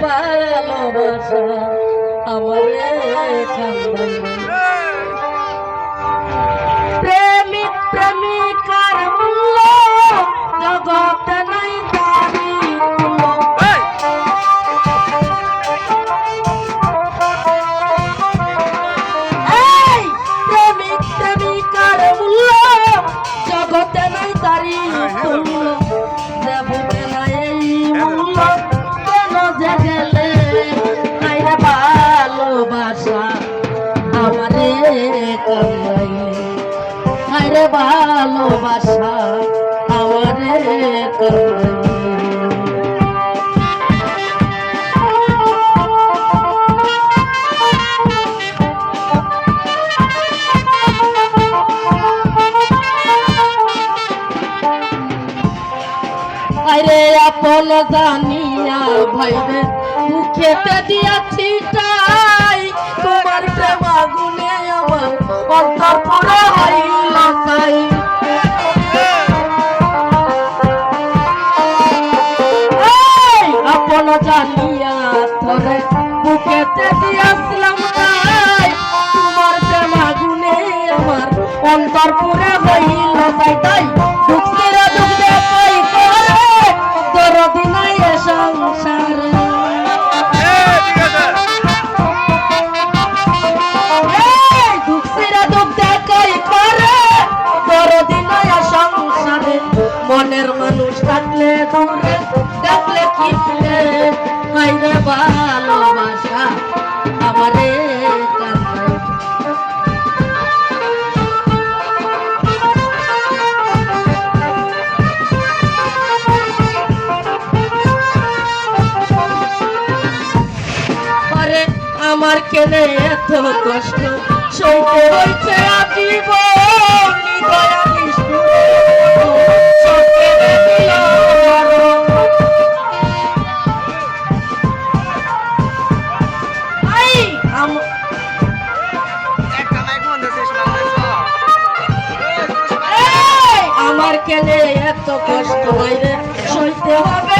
ভালোবাসা আমারে প্রেমিক প্রেমিকার মূল্য জগতে নাই জানি প্রেমিক প্রেমিকার মূল্য জগতে নাই তারি দেবতে নাই এই মূল্য কেন যে গেলে আইরে ভালোবাসা আমারে কান্দাইলে আইরে ভালোবাসা আমারে কান্দাইলে আরে আপন জানিয়া ভাইরে মুখেতে দিয়াছি তাই তোমার প্রেম আগুনে আমার অন্তর পুরো হইল তাই আপন জানিয়া তোরে মুখেতে দিয়াছিলাম তাই তোমার প্রেম আগুনে আমার অন্তর পুরো হইল তাই তাই দুঃখের দুঃখ দেখাই করে দরদ নাই সংসারে দুঃখের দুঃখ দেখাই করে দরদ নাই সংসারে মনের মানুষ থাকলে দূরে দেখলে কি ফিরে হাইরে ভালোবাসা আমারে কান্দাই আমার কেনে এত কষ্ট সইতে হইছে আজীবন দয়া আমার কেনে এত কষ্ট হইরে সইতে হবে